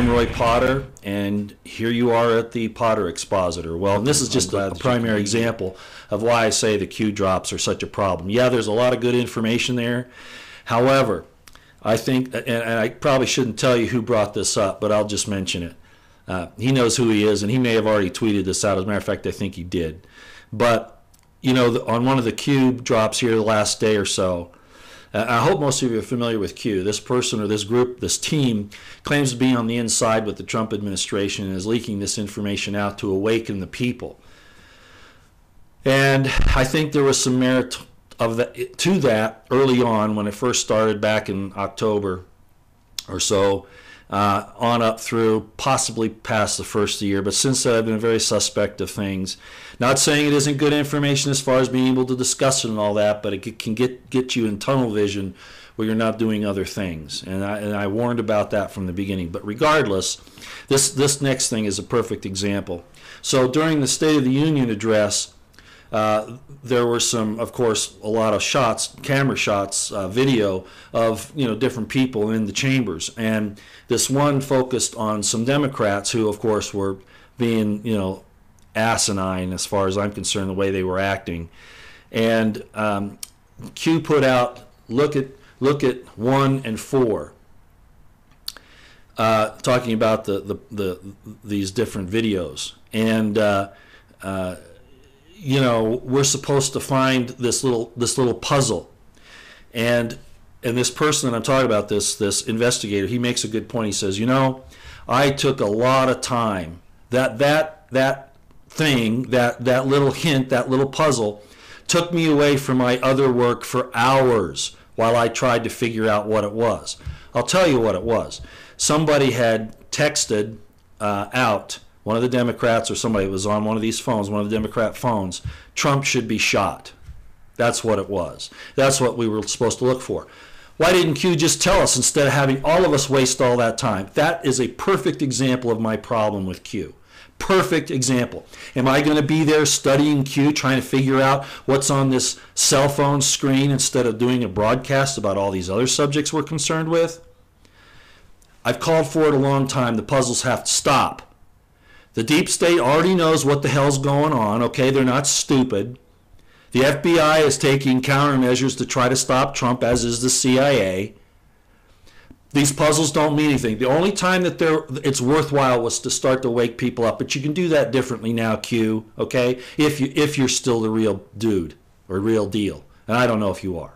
I'm Roy Potter, and here you are at the Potter Expositor. Well, this is just a primary example of why I say the Q drops are such a problem. Yeah, there's a lot of good information there. However, I think, and I probably shouldn't tell you who brought this up, but I'll just mention it. He knows who he is, and he may have already tweeted this out. As a matter of fact, I think he did. But, you know, on one of the Q drops here the last day or so, I hope most of you are familiar with Q. This person or this group, this team, claims to be on the inside with the Trump administration and is leaking this information out to awaken the people. And I think there was some merit to that early on when it first started back in October or so, on up through possibly past the first of the year. But since then, I've been very suspect of things. Not saying it isn't good information as far as being able to discuss it and all that, but it can get you in tunnel vision where you're not doing other things. And I warned about that from the beginning. But regardless, this next thing is a perfect example. So during the State of the Union address, there were some, of course, a lot of shots, camera shots, video of, you know, different people in the chambers. And this one focused on some Democrats who, of course, were being, you know, asinine as far as I'm concerned, the way they were acting. And Q put out, look at 1 and 4, talking about these different videos. And you know, we're supposed to find this little puzzle, and this person that I'm talking about, this investigator, he makes a good point. He says, you know, I took a lot of time. That thing, that little hint, that little puzzle, took me away from my other work for hours while I tried to figure out what it was. I'll tell you what it was. Somebody had texted out, one of the Democrats or somebody was on one of these phones, one of the Democrat phones, Trump should be shot. That's what it was. That's what we were supposed to look for. Why didn't Q just tell us instead of having all of us waste all that time? That is a perfect example of my problem with Q. Perfect example. Am I going to be there studying Q, trying to figure out what's on this cell phone screen instead of doing a broadcast about all these other subjects we're concerned with? I've called for it a long time. The puzzles have to stop. The deep state already knows what the hell's going on, okay? They're not stupid. The FBI is taking countermeasures to try to stop Trump, as is the CIA. These puzzles don't mean anything. The only time that it's worthwhile was to start to wake people up, but you can do that differently now, Q, okay? If you're still the real dude or real deal, and I don't know if you are.